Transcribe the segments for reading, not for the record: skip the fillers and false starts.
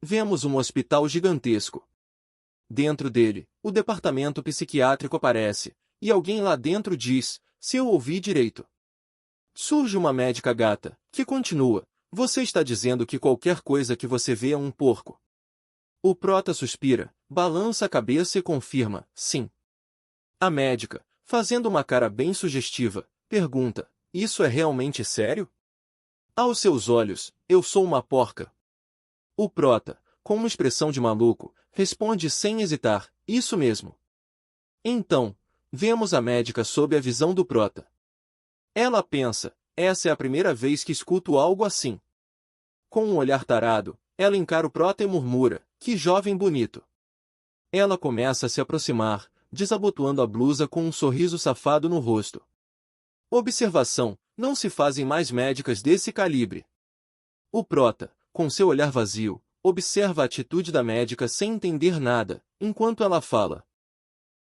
vemos um hospital gigantesco. Dentro dele, o departamento psiquiátrico aparece, e alguém lá dentro diz, se eu ouvi direito. Surge uma médica gata, que continua, você está dizendo que qualquer coisa que você vê é um porco. O prota suspira, balança a cabeça e confirma, sim. A médica, fazendo uma cara bem sugestiva, pergunta, isso é realmente sério? Aos seus olhos, eu sou uma porca. O prota, com uma expressão de maluco, responde sem hesitar, isso mesmo. Então, vemos a médica sob a visão do prota. Ela pensa, essa é a primeira vez que escuto algo assim. Com um olhar tarado, ela encara o prota e murmura, que jovem bonito. Ela começa a se aproximar, desabotoando a blusa com um sorriso safado no rosto. Observação, não se fazem mais médicas desse calibre. O prota, com seu olhar vazio, observa a atitude da médica sem entender nada, enquanto ela fala.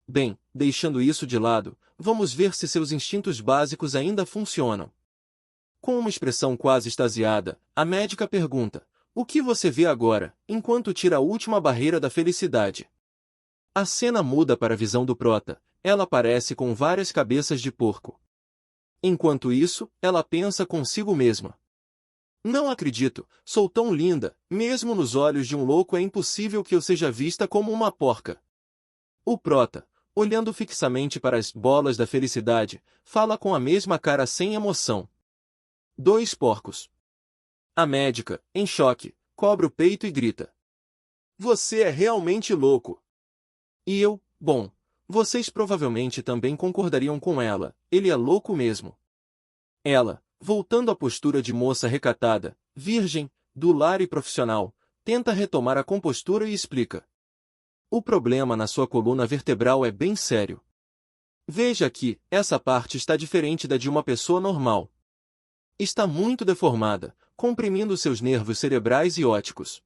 Bem, deixando isso de lado, vamos ver se seus instintos básicos ainda funcionam. Com uma expressão quase extasiada, a médica pergunta, o que você vê agora, enquanto tira a última barreira da felicidade? A cena muda para a visão do prota, ela aparece com várias cabeças de porco. Enquanto isso, ela pensa consigo mesma. Não acredito, sou tão linda, mesmo nos olhos de um louco é impossível que eu seja vista como uma porca. O prota, olhando fixamente para as bolas da felicidade, fala com a mesma cara sem emoção. 2 porcos. A médica, em choque, cobre o peito e grita. Você é realmente louco. E eu, bom, vocês provavelmente também concordariam com ela, ele é louco mesmo. Ela, voltando à postura de moça recatada, virgem, do lar e profissional, tenta retomar a compostura e explica. O problema na sua coluna vertebral é bem sério. Veja aqui, essa parte está diferente da de uma pessoa normal. Está muito deformada, comprimindo seus nervos cerebrais e ópticos.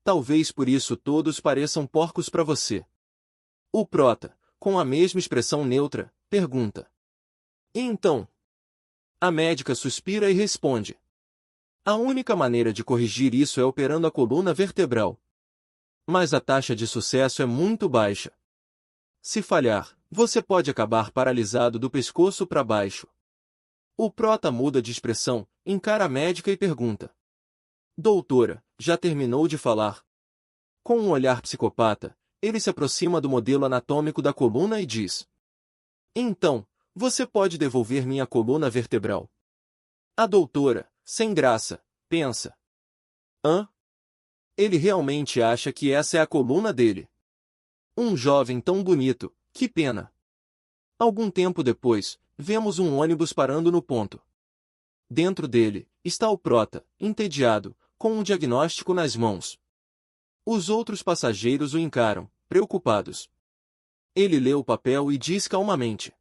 Talvez por isso todos pareçam porcos para você. O prota, com a mesma expressão neutra, pergunta. E então? A médica suspira e responde. A única maneira de corrigir isso é operando a coluna vertebral. Mas a taxa de sucesso é muito baixa. Se falhar, você pode acabar paralisado do pescoço para baixo. O prota muda de expressão, encara a médica e pergunta. Doutora, já terminou de falar? Com um olhar psicopata, ele se aproxima do modelo anatômico da coluna e diz. Então, você pode devolver minha coluna vertebral. A doutora, sem graça, pensa. Hã? Ele realmente acha que essa é a coluna dele. Um jovem tão bonito, que pena. Algum tempo depois, vemos um ônibus parando no ponto. Dentro dele, está o prota, entediado, com um diagnóstico nas mãos. Os outros passageiros o encaram, preocupados. Ele lê o papel e diz calmamente.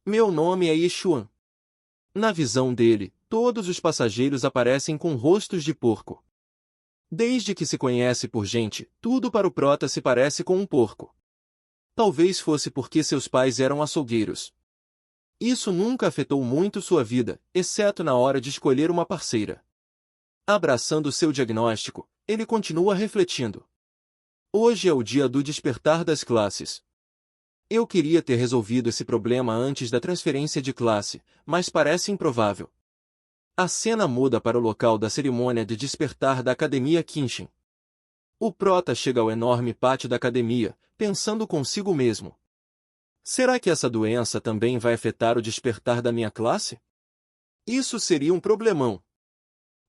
Meu nome é Yeshuan. Na visão dele, todos os passageiros aparecem com rostos de porco. Desde que se conhece por gente, tudo para o prota se parece com um porco. Talvez fosse porque seus pais eram açougueiros. Isso nunca afetou muito sua vida, exceto na hora de escolher uma parceira. Abraçando seu diagnóstico, ele continua refletindo. Hoje é o dia do despertar das classes. Eu queria ter resolvido esse problema antes da transferência de classe, mas parece improvável. A cena muda para o local da cerimônia de despertar da Academia Kinshin. O prota chega ao enorme pátio da academia, pensando consigo mesmo. Será que essa doença também vai afetar o despertar da minha classe? Isso seria um problemão.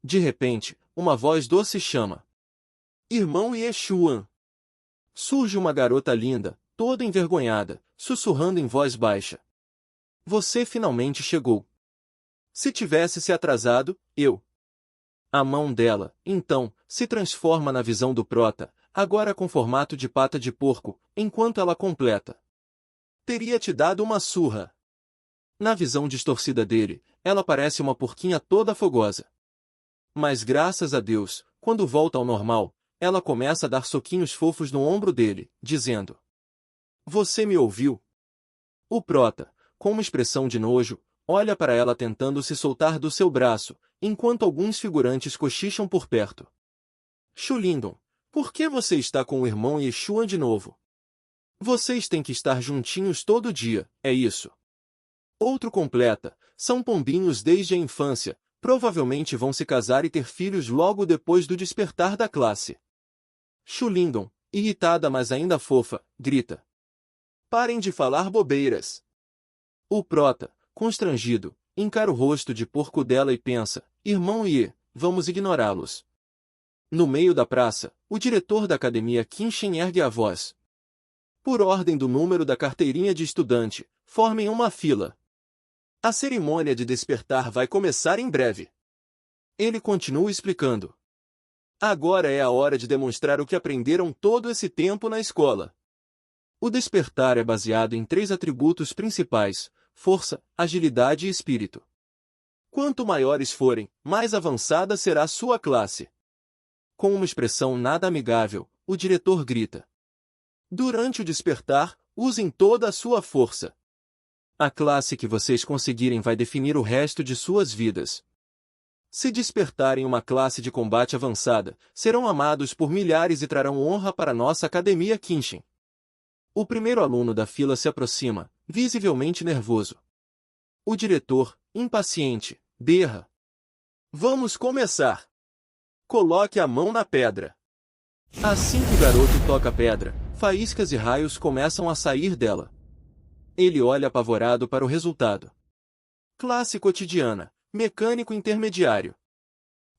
De repente, uma voz doce chama. Irmão Yeshuan. Surge uma garota linda, toda envergonhada, sussurrando em voz baixa. Você finalmente chegou. Se tivesse se atrasado, eu. A mão dela, então, se transforma na visão do prota, agora com formato de pata de porco, enquanto ela completa. Teria te dado uma surra. Na visão distorcida dele, ela parece uma porquinha toda fogosa. Mas graças a Deus, quando volta ao normal, ela começa a dar soquinhos fofos no ombro dele, dizendo. Você me ouviu? O prota, com uma expressão de nojo, olha para ela tentando se soltar do seu braço, enquanto alguns figurantes cochicham por perto. Chulindon, Por que você está com o irmão Yeshua de novo? Vocês têm que estar juntinhos todo dia, é isso. Outro completa, são pombinhos desde a infância, provavelmente vão se casar e ter filhos logo depois do despertar da classe. Shu Lindon, irritada mas ainda fofa, grita. Parem de falar bobeiras. O prota, constrangido, encara o rosto de porco dela e pensa, irmão Ye, vamos ignorá-los. No meio da praça, o diretor da academia Kinshin ergue a voz. Por ordem do número da carteirinha de estudante, formem uma fila. A cerimônia de despertar vai começar em breve. Ele continua explicando. Agora é a hora de demonstrar o que aprenderam todo esse tempo na escola. O despertar é baseado em 3 atributos principais: força, agilidade e espírito. Quanto maiores forem, mais avançada será sua classe. Com uma expressão nada amigável, o diretor grita. Durante o despertar, usem toda a sua força. A classe que vocês conseguirem vai definir o resto de suas vidas. Se despertarem uma classe de combate avançada, serão amados por milhares e trarão honra para nossa academia Kinshin. O primeiro aluno da fila se aproxima, visivelmente nervoso. O diretor, impaciente, berra. Vamos começar! Coloque a mão na pedra. Assim que o garoto toca a pedra, faíscas e raios começam a sair dela. Ele olha apavorado para o resultado. Classe cotidiana, mecânico intermediário.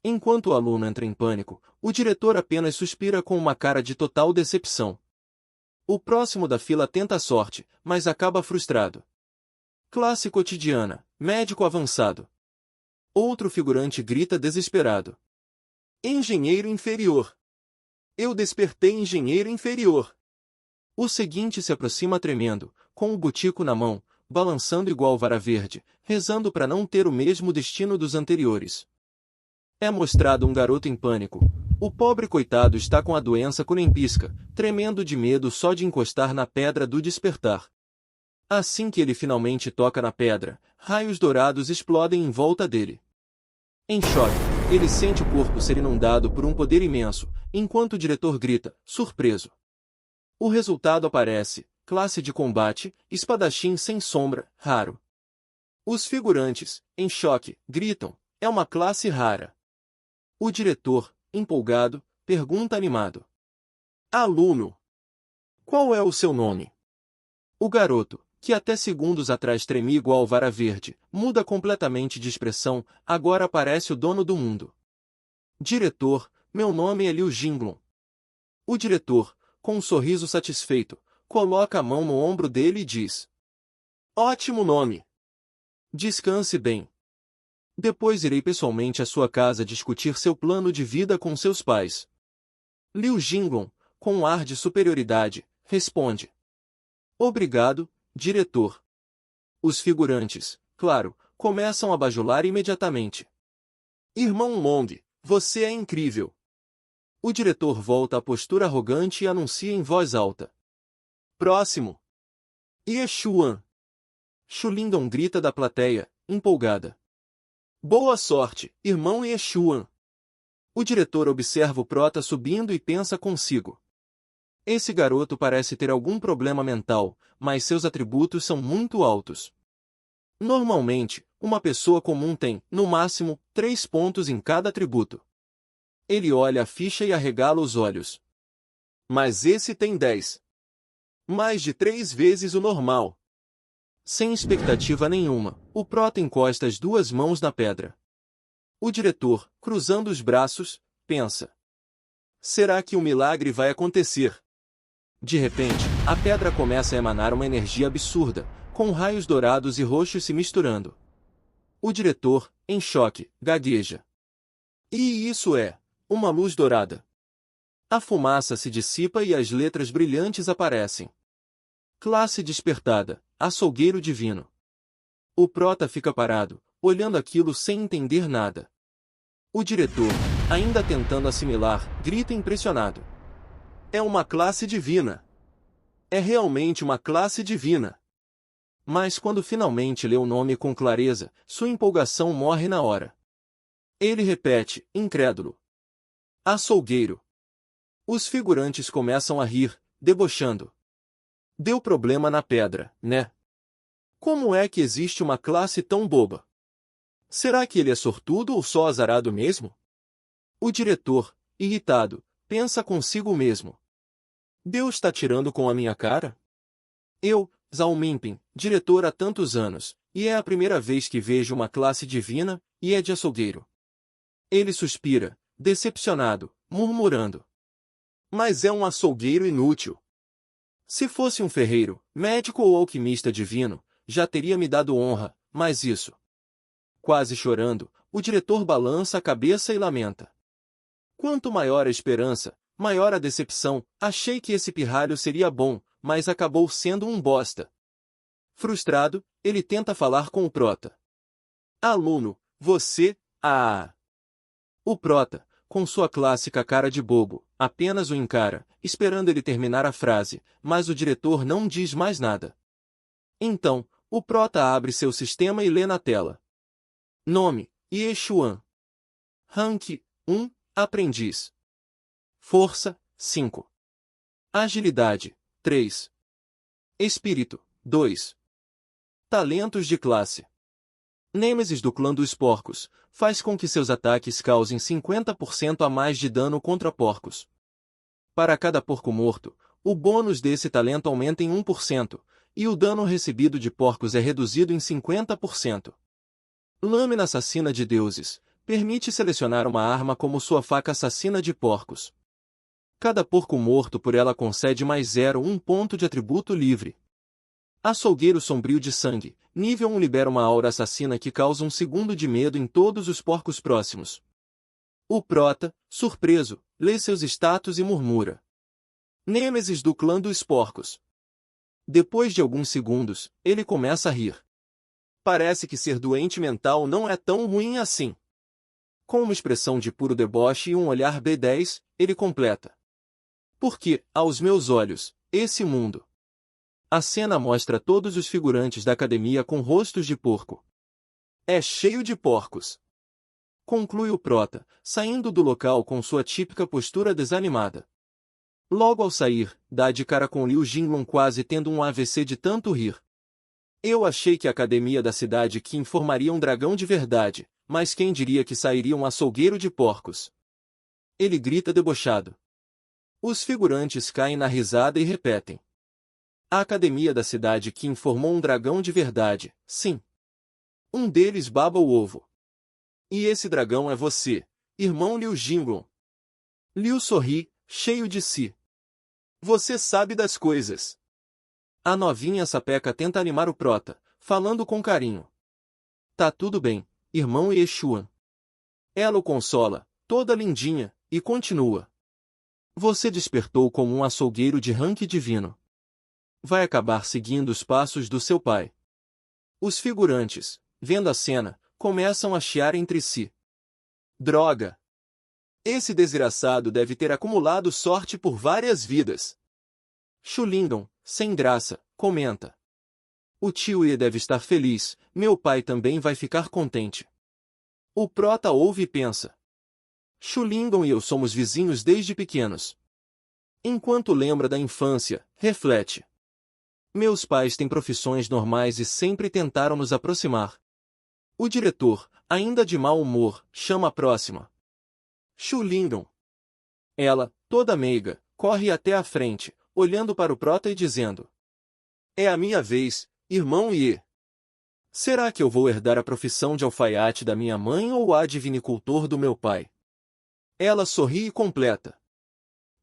Enquanto o aluno entra em pânico, o diretor apenas suspira com uma cara de total decepção. O próximo da fila tenta a sorte, mas acaba frustrado. Classe cotidiana, médico avançado. Outro figurante grita desesperado. Engenheiro inferior. Eu despertei engenheiro inferior. O seguinte se aproxima tremendo, com o butico na mão, balançando igual vara verde, rezando para não ter o mesmo destino dos anteriores. É mostrado um garoto em pânico. O pobre coitado está com a doença cunempisca, tremendo de medo só de encostar na pedra do despertar. Assim que ele finalmente toca na pedra, raios dourados explodem em volta dele. Em choque, ele sente o corpo ser inundado por um poder imenso, enquanto o diretor grita, surpreso. O resultado aparece, classe de combate, espadachim sem sombra, raro. Os figurantes, em choque, gritam, é uma classe rara. O diretor, empolgado, pergunta animado. Aluno, qual é o seu nome? O garoto, que até segundos atrás tremia igual vara verde, muda completamente de expressão, agora parece o dono do mundo. Diretor, meu nome é Liu Jinglong. O diretor, com um sorriso satisfeito, coloca a mão no ombro dele e diz. Ótimo nome! Descanse bem. Depois irei pessoalmente à sua casa discutir seu plano de vida com seus pais. Liu Jinglong, com um ar de superioridade, responde. Obrigado, diretor. Os figurantes, claro, começam a bajular imediatamente. Irmão Long, você é incrível. O diretor volta à postura arrogante e anuncia em voz alta. Próximo. Yeshuan. Shu Lindon grita da plateia, empolgada. Boa sorte, irmão Yeshuan. O diretor observa o prota subindo e pensa consigo. Esse garoto parece ter algum problema mental, mas seus atributos são muito altos. Normalmente, uma pessoa comum tem, no máximo, 3 pontos em cada atributo. Ele olha a ficha e arregala os olhos. Mas esse tem 10. Mais de 3 vezes o normal. Sem expectativa nenhuma, o prota encosta as 2 mãos na pedra. O diretor, cruzando os braços, pensa. Será que um milagre vai acontecer? De repente, a pedra começa a emanar uma energia absurda, com raios dourados e roxos se misturando. O diretor, em choque, gagueja. E isso é uma luz dourada. A fumaça se dissipa e as letras brilhantes aparecem. Classe despertada, açougueiro divino. O prota fica parado, olhando aquilo sem entender nada. O diretor, ainda tentando assimilar, grita impressionado. É uma classe divina. É realmente uma classe divina. Mas quando finalmente lê o nome com clareza, sua empolgação morre na hora. Ele repete, incrédulo. Açougueiro. Os figurantes começam a rir, debochando. Deu problema na pedra, né? Como é que existe uma classe tão boba? Será que ele é sortudo ou só azarado mesmo? O diretor, irritado, pensa consigo mesmo. Deus está tirando com a minha cara? Eu, Zhao Minping, diretor há tantos anos, e é a primeira vez que vejo uma classe divina, e é de açougueiro. Ele suspira, decepcionado, murmurando. Mas é um açougueiro inútil. Se fosse um ferreiro, médico ou alquimista divino, já teria me dado honra, mas isso. Quase chorando, o diretor balança a cabeça e lamenta. Quanto maior a esperança, maior a decepção. Achei que esse pirralho seria bom, mas acabou sendo um bosta. Frustrado, ele tenta falar com o prota. Aluno, você, O prota, com sua clássica cara de bobo, apenas o encara, esperando ele terminar a frase, mas o diretor não diz mais nada. Então, o prota abre seu sistema e lê na tela. Nome, Yexuan. Rank, 1, aprendiz. Força, 5. Agilidade, 3. Espírito, 2. Talentos de classe. Nêmesis do clã dos porcos, faz com que seus ataques causem 50% a mais de dano contra porcos. Para cada porco morto, o bônus desse talento aumenta em 1%, e o dano recebido de porcos é reduzido em 50%. Lâmina assassina de deuses, permite selecionar uma arma como sua faca assassina de porcos. Cada porco morto por ela concede mais 0,1 ponto de atributo livre. Açougueiro sombrio de sangue, nível 1 libera uma aura assassina que causa 1 segundo de medo em todos os porcos próximos. O prota, surpreso, lê seus status e murmura. Nêmesis do clã dos porcos. Depois de alguns segundos, ele começa a rir. Parece que ser doente mental não é tão ruim assim. Com uma expressão de puro deboche e um olhar B10, ele completa. Porque, aos meus olhos, esse mundo. A cena mostra todos os figurantes da academia com rostos de porco. É cheio de porcos. Conclui o prota, saindo do local com sua típica postura desanimada. Logo ao sair, dá de cara com Liu Jinglong quase tendo um AVC de tanto rir. Eu achei que a academia da cidade Qin formaria um dragão de verdade, mas quem diria que sairia um açougueiro de porcos? Ele grita debochado. Os figurantes caem na risada e repetem. A academia da cidade Qin formou um dragão de verdade, sim. Um deles baba o ovo. E esse dragão é você, irmão Liu Jinglong. Liu sorri, cheio de si. Você sabe das coisas. A novinha sapeca tenta animar o prota, falando com carinho. Tá tudo bem, irmão Yexuan. Ela o consola, toda lindinha, e continua. Você despertou como um açougueiro de rank divino. Vai acabar seguindo os passos do seu pai. Os figurantes, vendo a cena, começam a chiar entre si. Droga! Esse desgraçado deve ter acumulado sorte por várias vidas. Shulingon, sem graça, comenta. O tio E deve estar feliz, meu pai também vai ficar contente. O prota ouve e pensa. Shulingon e eu somos vizinhos desde pequenos. Enquanto lembra da infância, reflete. Meus pais têm profissões normais e sempre tentaram nos aproximar. O diretor, ainda de mau humor, chama a próxima. Shulingon. Ela, toda meiga, corre até à frente, olhando para o prota e dizendo. É a minha vez, irmão Ye. Será que eu vou herdar a profissão de alfaiate da minha mãe ou a de vinicultor do meu pai? Ela sorri e completa.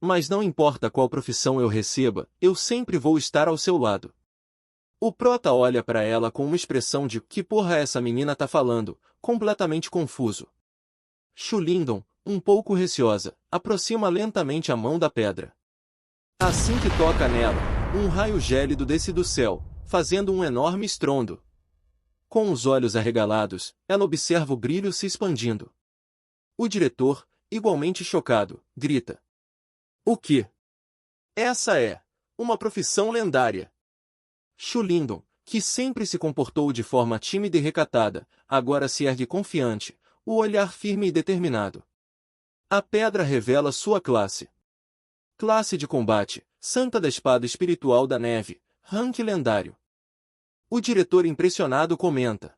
Mas não importa qual profissão eu receba, eu sempre vou estar ao seu lado. O prota olha para ela com uma expressão de que porra essa menina tá falando, completamente confuso. Shulingon, um pouco receosa, aproxima lentamente a mão da pedra. Assim que toca nela, um raio gélido desce do céu, fazendo um enorme estrondo. Com os olhos arregalados, ela observa o brilho se expandindo. O diretor, igualmente chocado, grita. O quê? Essa é uma profissão lendária. Shulingon, que sempre se comportou de forma tímida e recatada, agora se ergue confiante, o olhar firme e determinado. A pedra revela sua classe. Classe de combate, Santa da Espada Espiritual da Neve, rank lendário. O diretor impressionado comenta.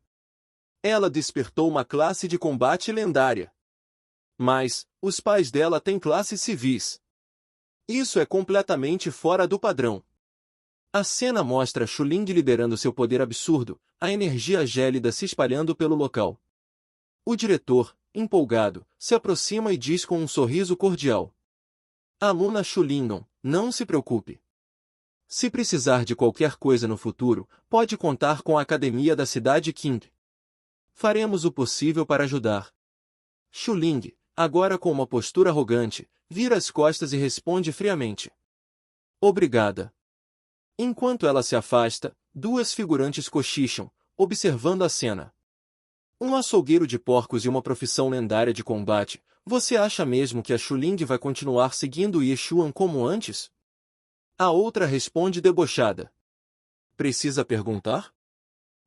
Ela despertou uma classe de combate lendária. Mas, os pais dela têm classes civis. Isso é completamente fora do padrão. A cena mostra Shu-Ling liderando seu poder absurdo, a energia gélida se espalhando pelo local. O diretor, empolgado, se aproxima e diz com um sorriso cordial. Aluna Shu-Ling, não se preocupe. Se precisar de qualquer coisa no futuro, pode contar com a Academia da Cidade Qing. Faremos o possível para ajudar. Shu-Ling, agora com uma postura arrogante, vira as costas e responde friamente. Obrigada. Enquanto ela se afasta, duas figurantes cochicham, observando a cena. Um açougueiro de porcos e uma profissão lendária de combate, você acha mesmo que a Shu-Ling vai continuar seguindo Yeshuan como antes? A outra responde debochada. Precisa perguntar?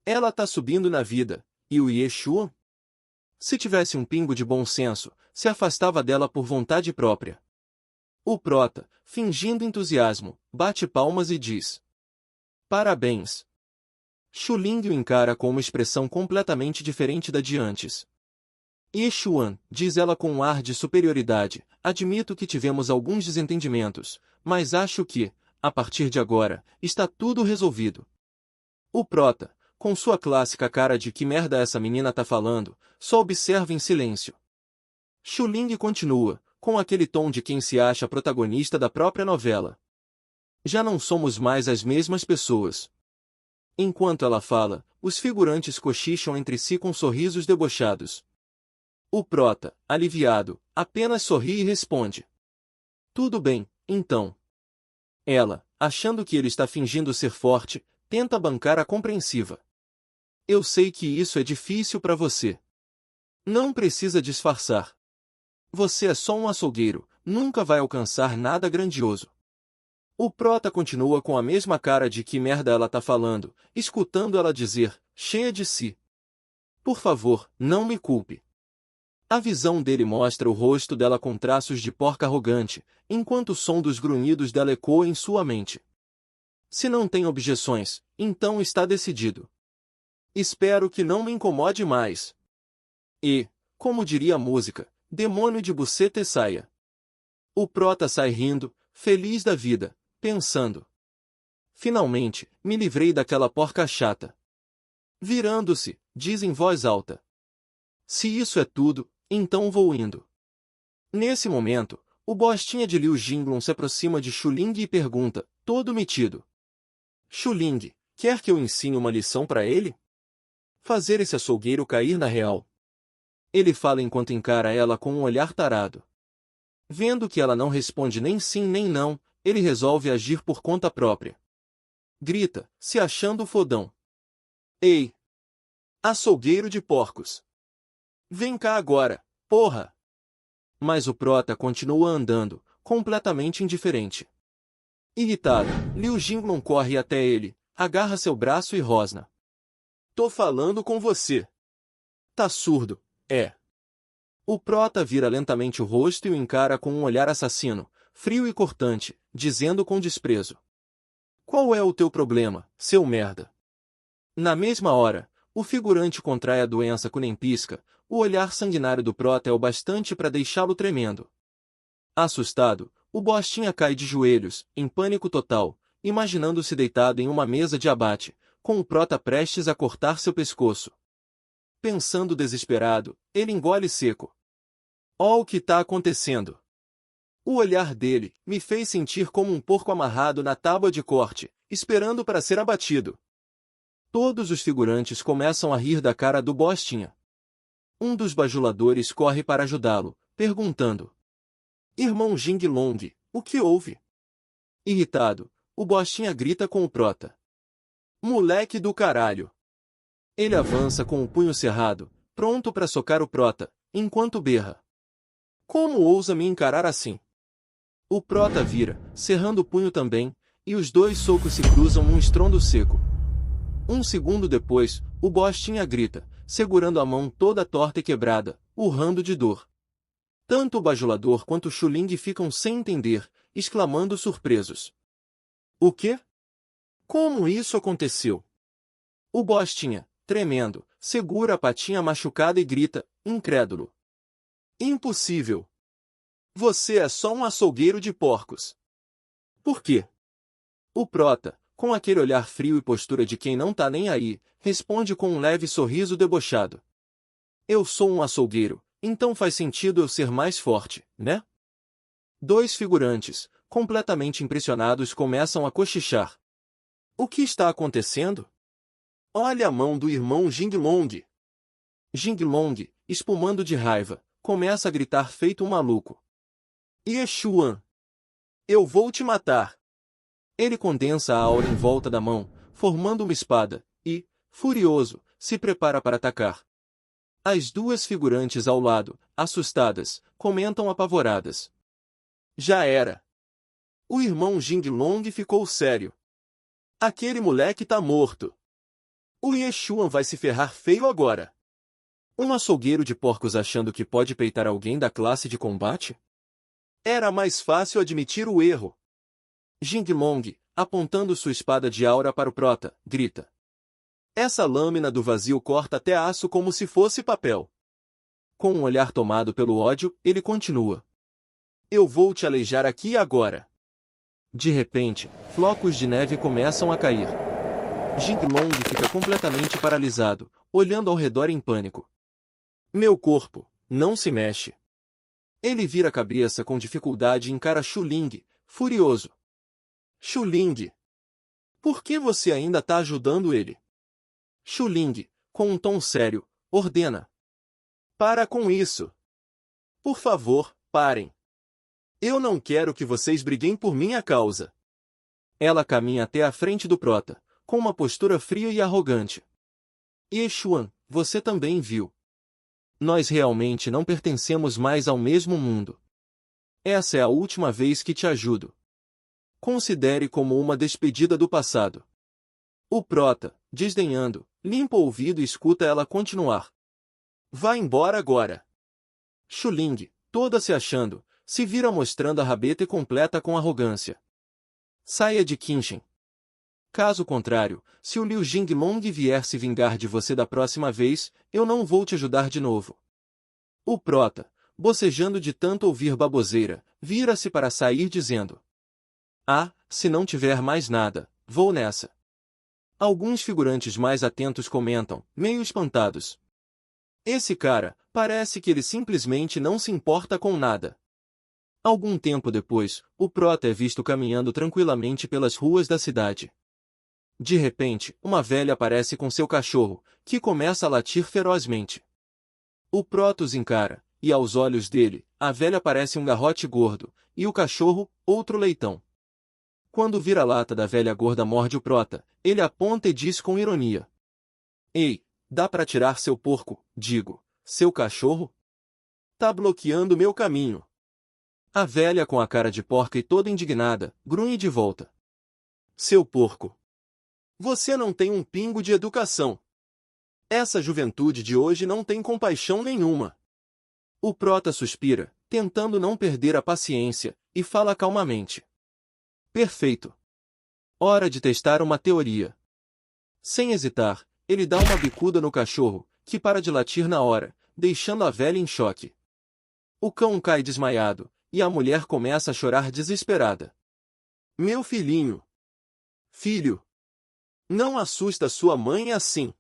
Ela tá subindo na vida, e o Yeshuan? Se tivesse um pingo de bom senso, se afastava dela por vontade própria. O prota, fingindo entusiasmo, bate palmas e diz. Parabéns. Shu-Ling o encara com uma expressão completamente diferente da de antes. Yeshuan, diz ela com um ar de superioridade, admito que tivemos alguns desentendimentos, mas acho que, a partir de agora, está tudo resolvido. O prota, com sua clássica cara de que merda essa menina tá falando, só observa em silêncio. Shu-Ling continua, com aquele tom de quem se acha protagonista da própria novela. Já não somos mais as mesmas pessoas. Enquanto ela fala, os figurantes cochicham entre si com sorrisos debochados. O prota, aliviado, apenas sorri e responde. Tudo bem, então. Ela, achando que ele está fingindo ser forte, tenta bancar a compreensiva. Eu sei que isso é difícil para você. Não precisa disfarçar. Você é só um açougueiro, nunca vai alcançar nada grandioso. O prota continua com a mesma cara de que merda ela tá falando, escutando ela dizer, cheia de si. Por favor, não me culpe. A visão dele mostra o rosto dela com traços de porca arrogante, enquanto o som dos grunhidos dela ecoa em sua mente. Se não tem objeções, então está decidido. Espero que não me incomode mais. E, como diria a música, demônio de buceta e saia. O prota sai rindo, feliz da vida, pensando. Finalmente, me livrei daquela porca chata. Virando-se, diz em voz alta. Se isso é tudo, então vou indo. Nesse momento, o bostinha de Liu Jinglong se aproxima de Shu-Ling e pergunta, todo metido. Shu-Ling, quer que eu ensine uma lição para ele? Fazer esse açougueiro cair na real. Ele fala enquanto encara ela com um olhar tarado. Vendo que ela não responde nem sim nem não, ele resolve agir por conta própria. Grita, se achando fodão. Ei! Açougueiro de porcos! Vem cá agora, porra! Mas o prota continua andando, completamente indiferente. Irritado, Liu Jinglong corre até ele, agarra seu braço e rosna. Tô falando com você. Tá surdo, é. O prota vira lentamente o rosto e o encara com um olhar assassino, frio e cortante, dizendo com desprezo. Qual é o teu problema, seu merda? Na mesma hora, o figurante contrai a doença com nem pisca, o olhar sanguinário do prota é o bastante para deixá-lo tremendo. Assustado, o bostinha cai de joelhos, em pânico total, imaginando-se deitado em uma mesa de abate, com o prota prestes a cortar seu pescoço. Pensando desesperado, ele engole seco. Ó o que tá acontecendo! O olhar dele me fez sentir como um porco amarrado na tábua de corte, esperando para ser abatido. Todos os figurantes começam a rir da cara do bostinha. Um dos bajuladores corre para ajudá-lo, perguntando. Irmão Jinglong, o que houve? Irritado, o bostinha grita com o prota. Moleque do caralho! Ele avança com o punho cerrado, pronto para socar o prota, enquanto berra. Como ousa me encarar assim? O prota vira, cerrando o punho também, e os dois socos se cruzam num estrondo seco. Um segundo depois, o bostinha grita, segurando a mão toda torta e quebrada, urrando de dor. Tanto o bajulador quanto o Shu-Ling ficam sem entender, exclamando surpresos. O quê? Como isso aconteceu? O Bostinha, tremendo, segura a patinha machucada e grita, incrédulo. Impossível! Você é só um açougueiro de porcos. Por quê? O Prota, com aquele olhar frio e postura de quem não tá nem aí, responde com um leve sorriso debochado. Eu sou um açougueiro, então faz sentido eu ser mais forte, né? Dois figurantes, completamente impressionados, começam a cochichar. O que está acontecendo? Olha a mão do irmão Jinglong. Jinglong, espumando de raiva, começa a gritar feito um maluco. Yeshuan! Eu vou te matar! Ele condensa a aura em volta da mão, formando uma espada, e, furioso, se prepara para atacar. As duas figurantes ao lado, assustadas, comentam apavoradas. Já era. O irmão Jinglong ficou sério. Aquele moleque tá morto. O Yeshuan vai se ferrar feio agora. Um açougueiro de porcos achando que pode peitar alguém da classe de combate? Era mais fácil admitir o erro. Jinglong, apontando sua espada de aura para o Prota, grita. Essa lâmina do vazio corta até aço como se fosse papel. Com um olhar tomado pelo ódio, ele continua. Eu vou te aleijar aqui agora. De repente, flocos de neve começam a cair. Jinglong fica completamente paralisado, olhando ao redor em pânico. Meu corpo, não se mexe. Ele vira a cabeça com dificuldade e encara Shuling, furioso. Shuling! Por que você ainda tá ajudando ele? Shuling, com um tom sério, ordena. Para com isso. Por favor, parem. Eu não quero que vocês briguem por minha causa. Ela caminha até a frente do Prota, com uma postura fria e arrogante. Yeshuan, você também viu. Nós realmente não pertencemos mais ao mesmo mundo. Essa é a última vez que te ajudo. Considere como uma despedida do passado. O Prota, desdenhando, limpa o ouvido e escuta ela continuar. Vá embora agora. Shuling, toda se achando, se vira mostrando a rabeta e completa com arrogância. Saia de Qinshen. Caso contrário, se o Liu Jinglong vier se vingar de você da próxima vez, eu não vou te ajudar de novo. O Prota, bocejando de tanto ouvir baboseira, vira-se para sair dizendo. Ah, se não tiver mais nada, vou nessa. Alguns figurantes mais atentos comentam, meio espantados. Esse cara, parece que ele simplesmente não se importa com nada. Algum tempo depois, o Prota é visto caminhando tranquilamente pelas ruas da cidade. De repente, uma velha aparece com seu cachorro, que começa a latir ferozmente. O Prota os encara, e aos olhos dele, a velha parece um garrote gordo, e o cachorro, outro leitão. Quando o vira-lata da velha gorda morde o Prota, ele aponta e diz com ironia. Ei, dá para tirar seu porco, digo, seu cachorro? Tá bloqueando meu caminho. A velha com a cara de porca e toda indignada, grunhe de volta. Seu porco. Você não tem um pingo de educação. Essa juventude de hoje não tem compaixão nenhuma. O Prota suspira, tentando não perder a paciência, e fala calmamente. Perfeito. Hora de testar uma teoria. Sem hesitar, ele dá uma bicuda no cachorro, que para de latir na hora, deixando a velha em choque. O cão cai desmaiado, e a mulher começa a chorar desesperada. Meu filhinho. Filho. Não assusta sua mãe assim.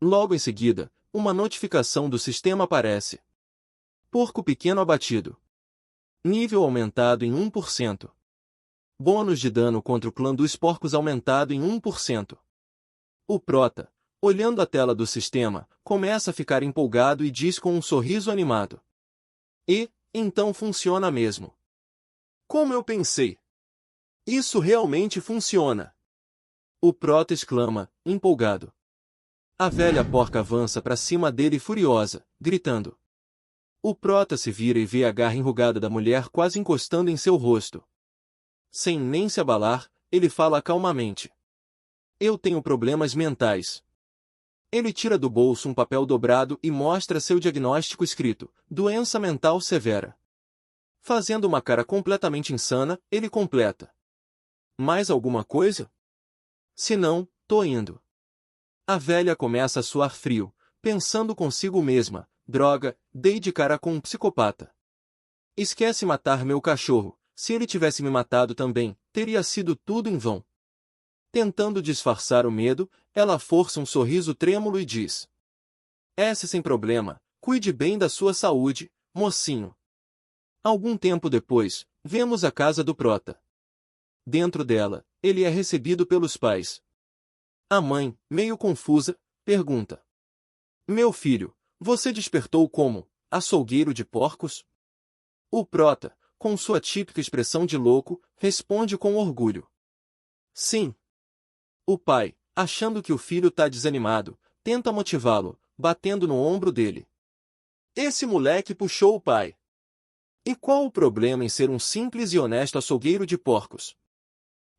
Logo em seguida, uma notificação do sistema aparece. Porco pequeno abatido. Nível aumentado em 1%. Bônus de dano contra o clã dos porcos aumentado em 1%. O Prota, olhando a tela do sistema, começa a ficar empolgado e diz com um sorriso animado. Então funciona mesmo. Como eu pensei. Isso realmente funciona. O Prota exclama, empolgado. A velha porca avança para cima dele furiosa, gritando. O Prota se vira e vê a garra enrugada da mulher quase encostando em seu rosto. Sem nem se abalar, ele fala calmamente. Eu tenho problemas mentais. Ele tira do bolso um papel dobrado e mostra seu diagnóstico escrito, doença mental severa. Fazendo uma cara completamente insana, ele completa. Mais alguma coisa? Se não, tô indo. A velha começa a suar frio, pensando consigo mesma, droga, dei de cara com um psicopata. Esquece matar meu cachorro, se ele tivesse me matado também, teria sido tudo em vão. Tentando disfarçar o medo, ela força um sorriso trêmulo e diz: "Esse sem problema, cuide bem da sua saúde, mocinho." Algum tempo depois, vemos a casa do Prota. Dentro dela, ele é recebido pelos pais. A mãe, meio confusa, pergunta: "Meu filho, você despertou como açougueiro de porcos?" O Prota, com sua típica expressão de louco, responde com orgulho: "Sim." O pai, achando que o filho tá desanimado, tenta motivá-lo, batendo no ombro dele. Esse moleque puxou o pai. E qual o problema em ser um simples e honesto açougueiro de porcos?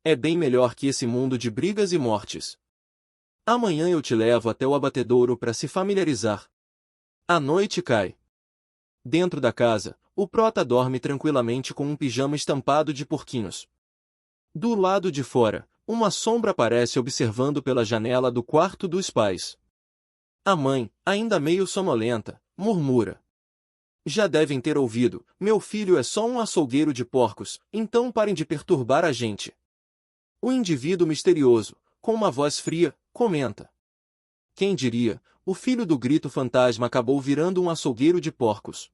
É bem melhor que esse mundo de brigas e mortes. Amanhã eu te levo até o abatedouro para se familiarizar. A noite cai. Dentro da casa, o Prota dorme tranquilamente com um pijama estampado de porquinhos. Do lado de fora, uma sombra aparece observando pela janela do quarto dos pais. A mãe, ainda meio sonolenta, murmura: "Já devem ter ouvido, meu filho é só um açougueiro de porcos, então parem de perturbar a gente." O indivíduo misterioso, com uma voz fria, comenta: "Quem diria, o filho do grito fantasma acabou virando um açougueiro de porcos."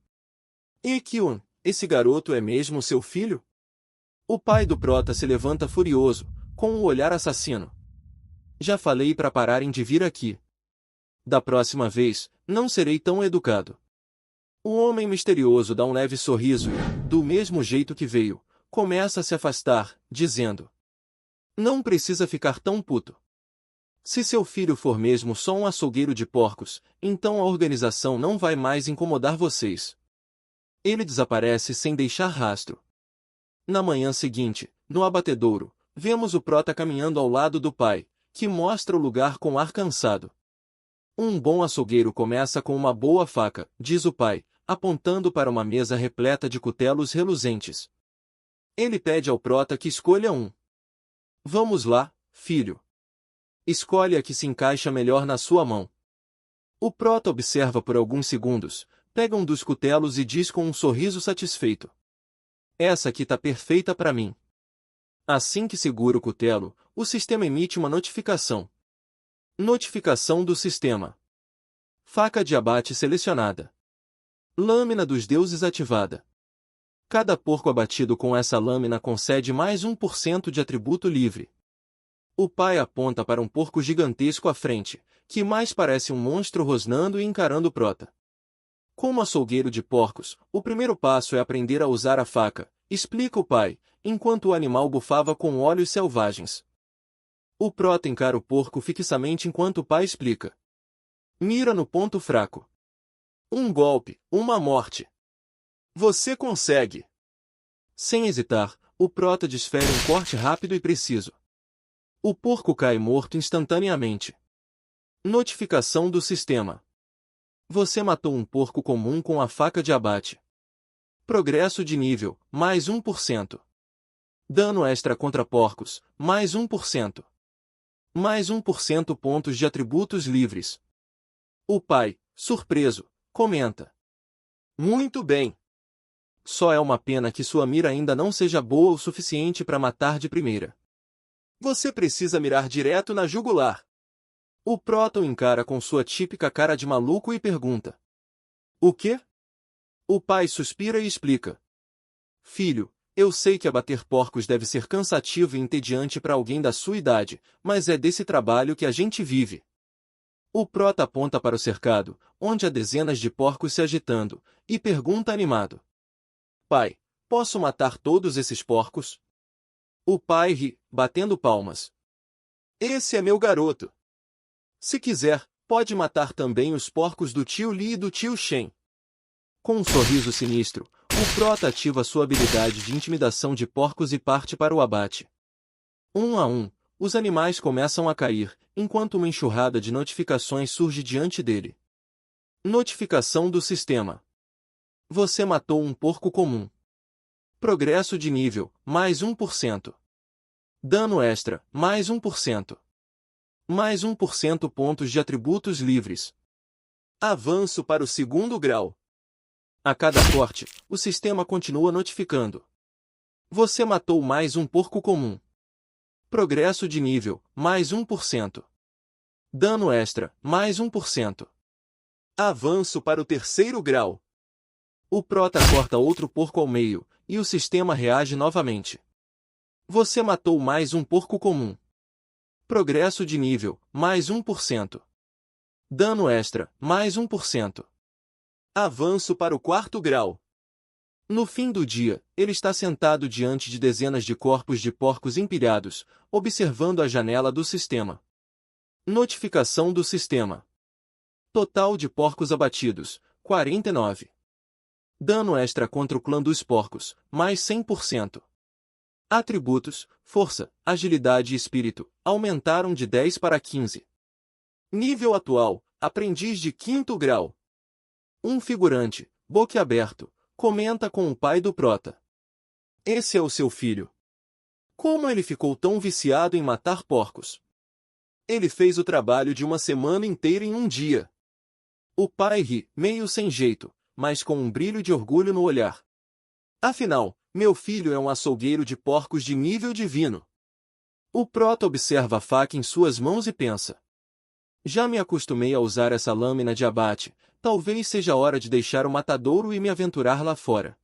"E Kyun, esse garoto é mesmo seu filho?" O pai do Prota se levanta furioso, com um olhar assassino. "Já falei para pararem de vir aqui. Da próxima vez, não serei tão educado." O homem misterioso dá um leve sorriso e, do mesmo jeito que veio, começa a se afastar, dizendo: "Não precisa ficar tão puto. Se seu filho for mesmo só um açougueiro de porcos, então a organização não vai mais incomodar vocês." Ele desaparece sem deixar rastro. Na manhã seguinte, no abatedouro, vemos o Prota caminhando ao lado do pai, que mostra o lugar com ar cansado. "Um bom açougueiro começa com uma boa faca", diz o pai, apontando para uma mesa repleta de cutelos reluzentes. Ele pede ao Prota que escolha um. "Vamos lá, filho. Escolhe a que se encaixa melhor na sua mão." O Prota observa por alguns segundos, pega um dos cutelos e diz com um sorriso satisfeito: "Essa aqui tá perfeita para mim." Assim que segura o cutelo, o sistema emite uma notificação. Notificação do sistema: faca de abate selecionada. Lâmina dos deuses ativada. Cada porco abatido com essa lâmina concede mais 1% de atributo livre. O pai aponta para um porco gigantesco à frente, que mais parece um monstro rosnando e encarando o Prota. "Como açougueiro de porcos, o primeiro passo é aprender a usar a faca", explica o pai, enquanto o animal bufava com olhos selvagens. O Prota encara o porco fixamente enquanto o pai explica. "Mira no ponto fraco. Um golpe, uma morte. Você consegue." Sem hesitar, o Prota desfere um corte rápido e preciso. O porco cai morto instantaneamente. Notificação do sistema: você matou um porco comum com a faca de abate. Progresso de nível, mais 1%. Dano extra contra porcos, mais 1%. Mais 1% pontos de atributos livres. O pai, surpreso, comenta: "Muito bem. Só é uma pena que sua mira ainda não seja boa o suficiente para matar de primeira. Você precisa mirar direto na jugular." O Prota o encara com sua típica cara de maluco e pergunta: "O quê?" O pai suspira e explica: "Filho, eu sei que abater porcos deve ser cansativo e entediante para alguém da sua idade, mas é desse trabalho que a gente vive." O Prota aponta para o cercado, onde há dezenas de porcos se agitando, e pergunta animado: "Pai, posso matar todos esses porcos?" O pai ri, batendo palmas: "Esse é meu garoto. Se quiser, pode matar também os porcos do tio Li e do tio Shen." Com um sorriso sinistro, o Prota ativa sua habilidade de intimidação de porcos e parte para o abate. Um a um, os animais começam a cair, enquanto uma enxurrada de notificações surge diante dele. Notificação do sistema: você matou um porco comum. Progresso de nível, mais 1%. Dano extra, mais 1%. Mais 1% pontos de atributos livres. Avanço para o segundo grau. A cada corte, o sistema continua notificando. Você matou mais um porco comum. Progresso de nível, mais 1%. Dano extra, mais 1%. Avanço para o terceiro grau. O prota corta outro porco ao meio, e o sistema reage novamente. Você matou mais um porco comum. Progresso de nível, mais 1%. Dano extra, mais 1%. Avanço para o quarto grau. No fim do dia, ele está sentado diante de dezenas de corpos de porcos empilhados, observando a janela do sistema. Notificação do sistema. Total de porcos abatidos, 49. Dano extra contra o clã dos porcos, mais 100%. Atributos, força, agilidade e espírito, aumentaram de 10 para 15. Nível atual, aprendiz de quinto grau. Um figurante, boquiaberto, comenta com o pai do prota. Esse é o seu filho. Como ele ficou tão viciado em matar porcos? Ele fez o trabalho de uma semana inteira em um dia. O pai ri, meio sem jeito, mas com um brilho de orgulho no olhar. Afinal, meu filho é um açougueiro de porcos de nível divino. O prota observa a faca em suas mãos e pensa. Já me acostumei a usar essa lâmina de abate, talvez seja hora de deixar o matadouro e me aventurar lá fora.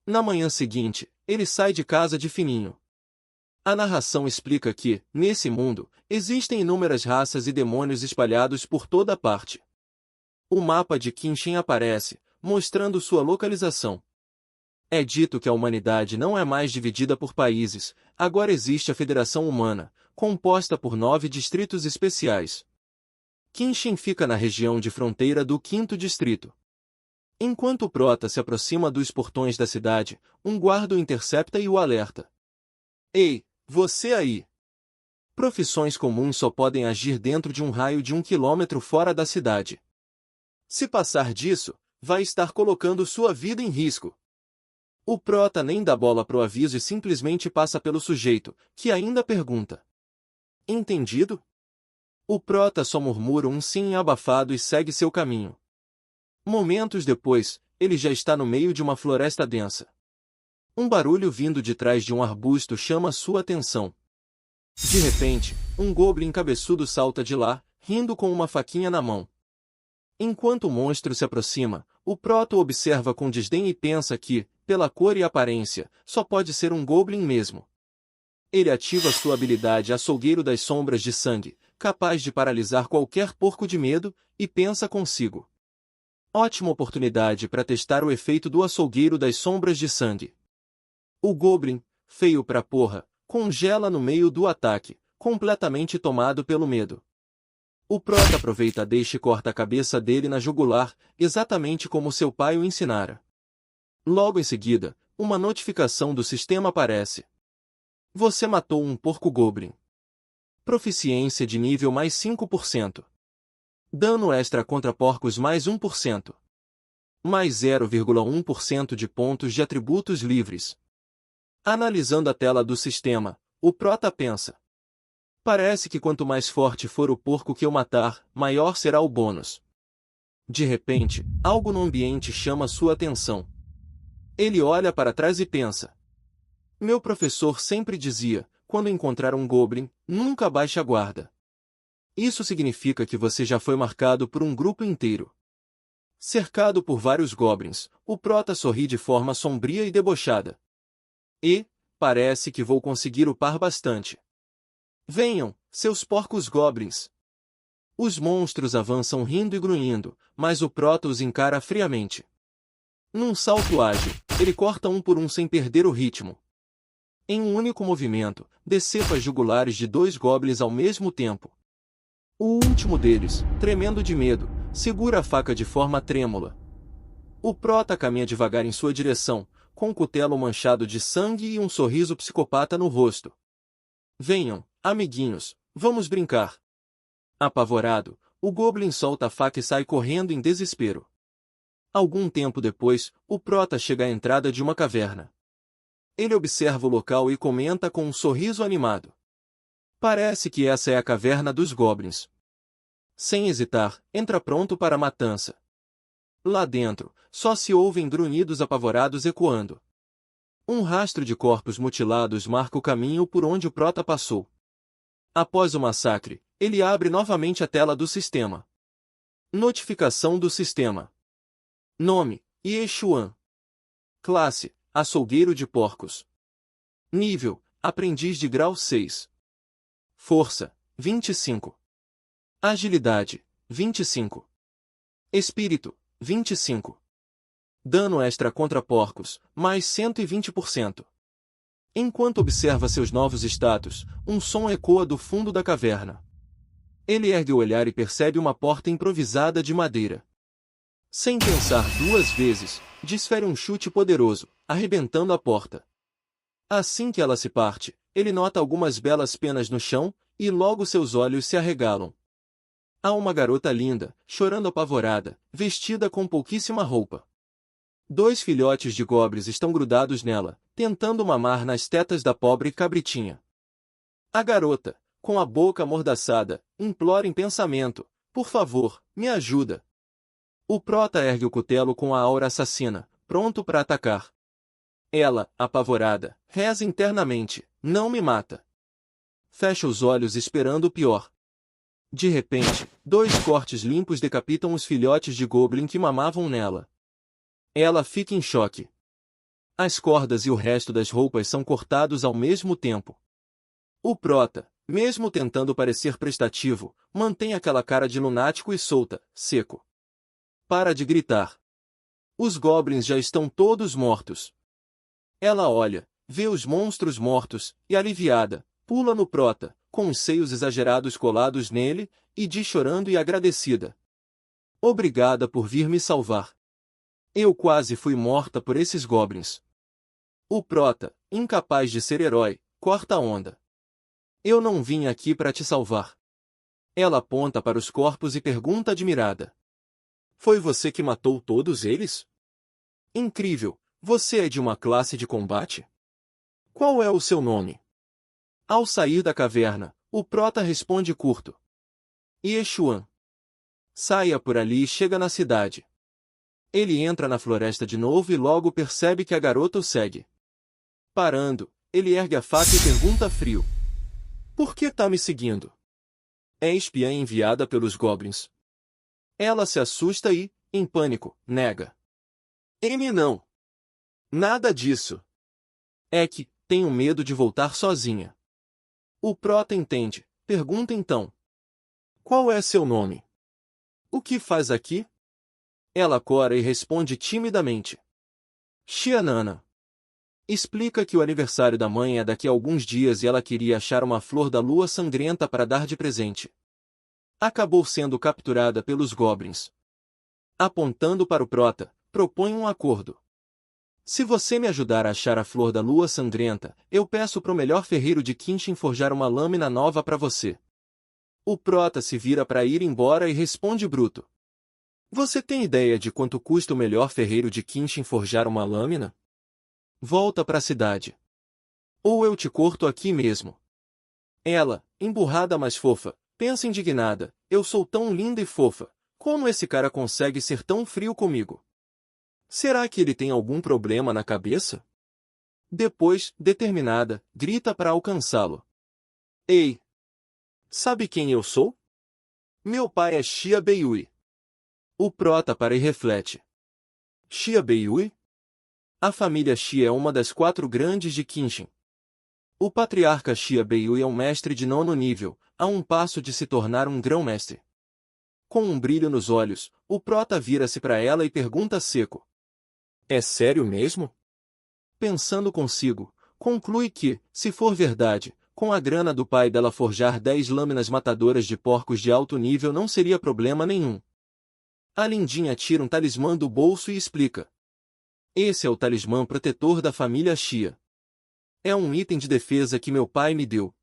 Na manhã seguinte, ele sai de casa de fininho. A narração explica que, nesse mundo, existem inúmeras raças e demônios espalhados por toda parte. O mapa de Kenshin aparece, mostrando sua localização. É dito que a humanidade não é mais dividida por países, agora existe a Federação Humana, composta por 9 distritos especiais. Kenshin fica na região de fronteira do 5º distrito. Enquanto o prota se aproxima dos portões da cidade, um guarda o intercepta e o alerta. Ei, você aí! Profissões comuns só podem agir dentro de um raio de 1 quilômetro fora da cidade. Se passar disso, vai estar colocando sua vida em risco. O prota nem dá bola pro aviso e simplesmente passa pelo sujeito, que ainda pergunta. Entendido? O prota só murmura um sim abafado e segue seu caminho. Momentos depois, ele já está no meio de uma floresta densa. Um barulho vindo de trás de um arbusto chama sua atenção. De repente, um goblin cabeçudo salta de lá, rindo com uma faquinha na mão. Enquanto o monstro se aproxima, o prota o observa com desdém e pensa que, pela cor e aparência, só pode ser um goblin mesmo. Ele ativa sua habilidade Açougueiro das Sombras de Sangue, capaz de paralisar qualquer porco de medo, e pensa consigo. Ótima oportunidade para testar o efeito do Açougueiro das Sombras de Sangue. O goblin, feio pra porra, congela no meio do ataque, completamente tomado pelo medo. O prota aproveita a deixa e corta a cabeça dele na jugular, exatamente como seu pai o ensinara. Logo em seguida, uma notificação do sistema aparece. Você matou um porco goblin. Proficiência de nível mais 5%. Dano extra contra porcos mais 1%. Mais 0,1% de pontos de atributos livres. Analisando a tela do sistema, o prota pensa. Parece que quanto mais forte for o porco que eu matar, maior será o bônus. De repente, algo no ambiente chama sua atenção. Ele olha para trás e pensa. Meu professor sempre dizia, quando encontrar um goblin, nunca baixe a guarda. Isso significa que você já foi marcado por um grupo inteiro. Cercado por vários goblins, o prota sorri de forma sombria e debochada. E, parece que vou conseguir upar bastante. Venham, seus porcos goblins. Os monstros avançam rindo e grunhindo, mas o prota os encara friamente. Num salto ágil, ele corta um por um sem perder o ritmo. Em um único movimento, decepa as jugulares de 2 goblins ao mesmo tempo. O último deles, tremendo de medo, segura a faca de forma trêmula. O prota caminha devagar em sua direção, com o cutelo manchado de sangue e um sorriso psicopata no rosto. Venham, amiguinhos, vamos brincar. Apavorado, o goblin solta a faca e sai correndo em desespero. Algum tempo depois, o prota chega à entrada de uma caverna. Ele observa o local e comenta com um sorriso animado. Parece que essa é a caverna dos goblins. Sem hesitar, entra pronto para a matança. Lá dentro, só se ouvem grunhidos apavorados ecoando. Um rastro de corpos mutilados marca o caminho por onde o prota passou. Após o massacre, ele abre novamente a tela do sistema. Notificação do sistema. Nome: Yeshuan. Classe: Açougueiro de porcos. Nível: Aprendiz de grau 6. Força: 25. Agilidade: 25. Espírito: 25. Dano extra contra porcos, mais 120%. Enquanto observa seus novos status, um som ecoa do fundo da caverna. Ele ergue o olhar e percebe uma porta improvisada de madeira. Sem pensar duas vezes, desfere um chute poderoso, arrebentando a porta. Assim que ela se parte, ele nota algumas belas penas no chão, e logo seus olhos se arregalam. Há uma garota linda, chorando apavorada, vestida com pouquíssima roupa. 2 filhotes de goblins estão grudados nela, tentando mamar nas tetas da pobre cabritinha. A garota, com a boca amordaçada, implora em pensamento: por favor, me ajuda. O prota ergue o cutelo com a aura assassina, pronto para atacar. Ela, apavorada, reza internamente: não me mata. Fecha os olhos esperando o pior. De repente, 2 cortes limpos decapitam os filhotes de goblin que mamavam nela. Ela fica em choque. As cordas e o resto das roupas são cortados ao mesmo tempo. O prota, mesmo tentando parecer prestativo, mantém aquela cara de lunático e solta, seco. Para de gritar. Os goblins já estão todos mortos. Ela olha, vê os monstros mortos, e aliviada, pula no prota, com os seios exagerados colados nele, e diz chorando e agradecida: obrigada por vir me salvar. Eu quase fui morta por esses goblins. O prota, incapaz de ser herói, corta a onda. Eu não vim aqui para te salvar. Ela aponta para os corpos e pergunta admirada: foi você que matou todos eles? Incrível, você é de uma classe de combate? Qual é o seu nome? Ao sair da caverna, o prota responde curto: Yeshuan. Saia por ali e chega na cidade. Ele entra na floresta de novo e logo percebe que a garota o segue. Parando, ele ergue a faca e pergunta frio: por que tá me seguindo? É espiã enviada pelos goblins. Ela se assusta e, em pânico, nega. Ele não. Nada disso. É que, tenho medo de voltar sozinha. O prota entende, pergunta então: qual é seu nome? O que faz aqui? Ela cora e responde timidamente: Xianana. Explica que o aniversário da mãe é daqui a alguns dias e ela queria achar uma flor da lua sangrenta para dar de presente. Acabou sendo capturada pelos goblins. Apontando para o prota, propõe um acordo. Se você me ajudar a achar a flor da lua sangrenta, eu peço pro melhor ferreiro de Kinshin forjar uma lâmina nova para você. O prota se vira para ir embora e responde bruto: você tem ideia de quanto custa o melhor ferreiro de Kinshin forjar uma lâmina? Volta para a cidade. Ou eu te corto aqui mesmo. Ela, emburrada mas fofa, pensa indignada: eu sou tão linda e fofa, como esse cara consegue ser tão frio comigo? Será que ele tem algum problema na cabeça? Depois, determinada, grita para alcançá-lo: ei! Sabe quem eu sou? Meu pai é Xia Beiyui. O prota para e reflete: Xia Beiyui? A família Xia é uma das 4 grandes de Kinshin. O patriarca Xia Beiyui é um mestre de 9º nível, a um passo de se tornar um grão-mestre. Com um brilho nos olhos, o prota vira-se para ela e pergunta seco: é sério mesmo? Pensando consigo, conclui que, se for verdade, com a grana do pai dela forjar 10 lâminas matadoras de porcos de alto nível não seria problema nenhum. A lindinha tira um talismã do bolso e explica: esse é o talismã protetor da família Xia. É um item de defesa que meu pai me deu.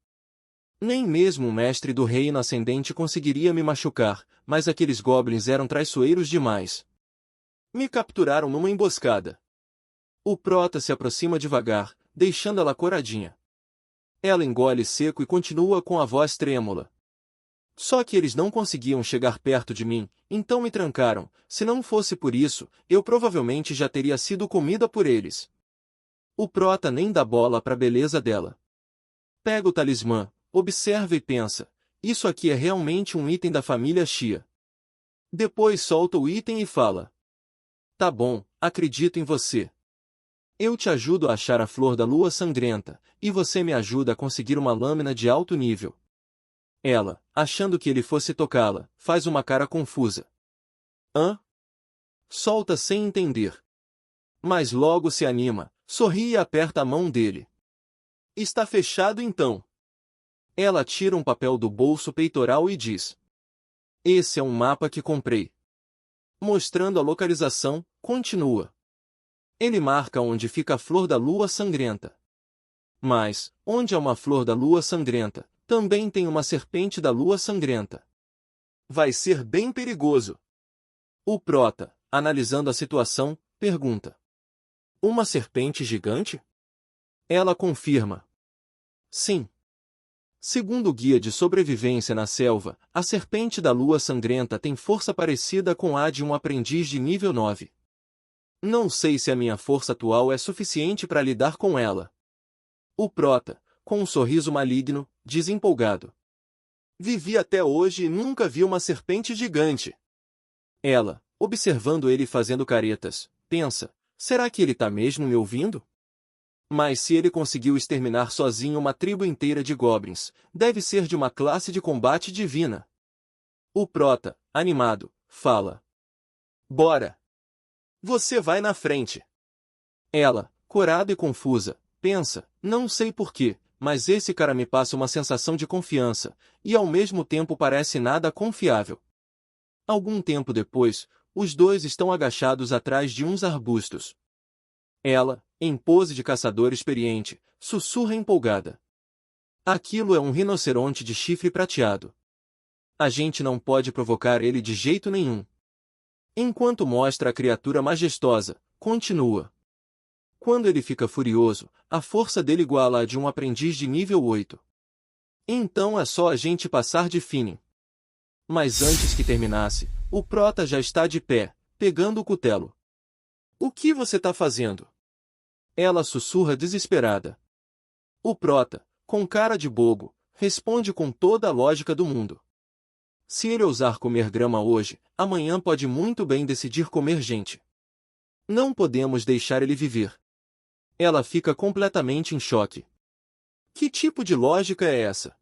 Nem mesmo o mestre do reino ascendente conseguiria me machucar, mas aqueles goblins eram traiçoeiros demais. Me capturaram numa emboscada. O prota se aproxima devagar, deixando-a coradinha. Ela engole seco e continua com a voz trêmula. Só que eles não conseguiam chegar perto de mim, então me trancaram. Se não fosse por isso, eu provavelmente já teria sido comida por eles. O prota nem dá bola pra beleza dela. Pega o talismã, observa e pensa, isso aqui é realmente um item da família Xia. Depois solta o item e fala. Tá bom, acredito em você. Eu te ajudo a achar a flor da lua sangrenta, e você me ajuda a conseguir uma lâmina de alto nível. Ela, achando que ele fosse tocá-la, faz uma cara confusa. Hã? Solta sem entender. Mas logo se anima, sorri e aperta a mão dele. Está fechado então. Ela tira um papel do bolso peitoral e diz. Esse é um mapa que comprei. Mostrando a localização, continua. Ele marca onde fica a flor da lua sangrenta. Mas, onde há uma flor da lua sangrenta, também tem uma serpente da lua sangrenta. Vai ser bem perigoso. O prota, analisando a situação, pergunta. Uma serpente gigante? Ela confirma. Sim. Segundo o guia de sobrevivência na selva, a serpente da lua sangrenta tem força parecida com a de um aprendiz de nível 9. Não sei se a minha força atual é suficiente para lidar com ela. O prota, com um sorriso maligno, diz empolgado. Vivi até hoje e nunca vi uma serpente gigante. Ela, observando ele fazendo caretas, pensa, será que ele tá mesmo me ouvindo? Mas se ele conseguiu exterminar sozinho uma tribo inteira de goblins, deve ser de uma classe de combate divina. O prota, animado, fala. Bora! Você vai na frente. Ela, corada e confusa, pensa, não sei porquê, mas esse cara me passa uma sensação de confiança, e ao mesmo tempo parece nada confiável. Algum tempo depois, os dois estão agachados atrás de uns arbustos. Ela, em pose de caçadora experiente, sussurra empolgada. Aquilo é um rinoceronte de chifre prateado. A gente não pode provocar ele de jeito nenhum. Enquanto mostra a criatura majestosa, continua. Quando ele fica furioso, a força dele iguala a de um aprendiz de nível 8. Então é só a gente passar de fine. Mas antes que terminasse, o prota já está de pé, pegando o cutelo. O que você tá fazendo? Ela sussurra desesperada. O prota, com cara de bobo, responde com toda a lógica do mundo. Se ele ousar comer grama hoje, amanhã pode muito bem decidir comer gente. Não podemos deixar ele viver. Ela fica completamente em choque. Que tipo de lógica é essa?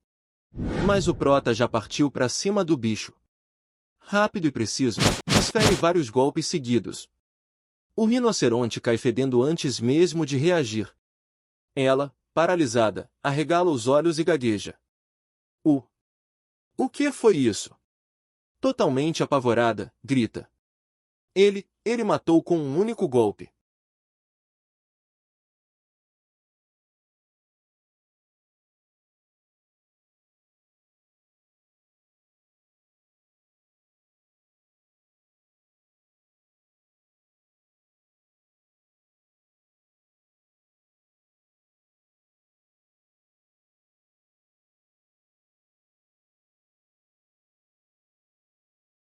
Mas o prota já partiu para cima do bicho. Rápido e preciso, desfere vários golpes seguidos. O rinoceronte cai fedendo antes mesmo de reagir. Ela, paralisada, arregala os olhos e gagueja. O que foi isso? Totalmente apavorada, grita. Ele matou com um único golpe.